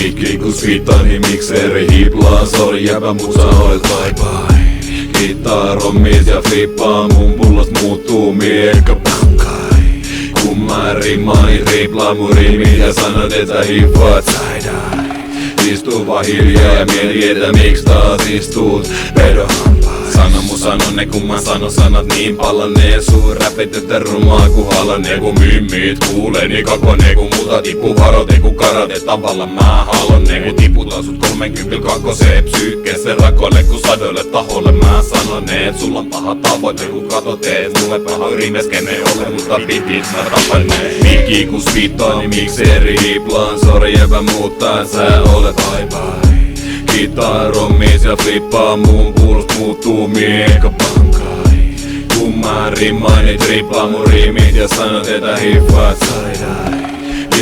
Mikki kun sviittani mikseri hiplaa, sori jäpä mut sä olet bye bye. Gitaa, rommit ja flippaa, mun pullost muuttuu miekka pankai. Kun mä rimmaan, niin triplaa mun riimit ja sanot, että hippaat saidai. Istuu vaan hiljaa ja mieti, että miks taas istuut pedohampaa. Sano mun sanonne, kun mä sanon sanat niin pallannee. Suu räpit yhtä rumaa ku halannee. Kun mimmit kuulee niin kakonee. Kun multa tippuu varote ku karate. Tavalla mä halonnee. Kun tiputaan sut 30 kakkoseen psyykkeeseen rakoille. Kun sadoille taholle mä sanonee. Et sulla on paha tavoite kun katoteet. Mulle paha yrimeskene ole, mutta pitit mä tapanee. Mikki kun spittaa, niin miksi eri hiplaan. Sori jäpä muuttaa, sä olet bye bye. Gitaa, rommis ja flippaa, mun pullost muuttuu miekka pankai. Kun mä rimmaan, niin triplaa mun riimit ja sanot, että hiffaat saidai.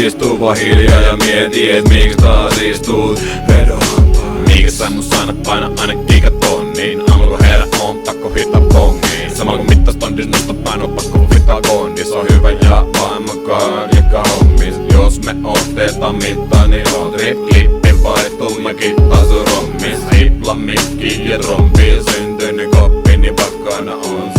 Istuu vaan hiljaa ja mieti, et miks taas istuut pedohampaa. Miks sä mun sanat paina aina gigatonniin? Aamulla kun herä on pakko hittaa pongiin. Samalla kun mittas tondis nosta paino pakko hittaa kondis. On hyvä ja aimakaan ja hommis. Jos me otetaan mittaa, niin on trip-klippi vaihtuu. Mä kittaan sun rommis. Hipla mikki ja trompi. Syntynyt koppi, niin pakkana on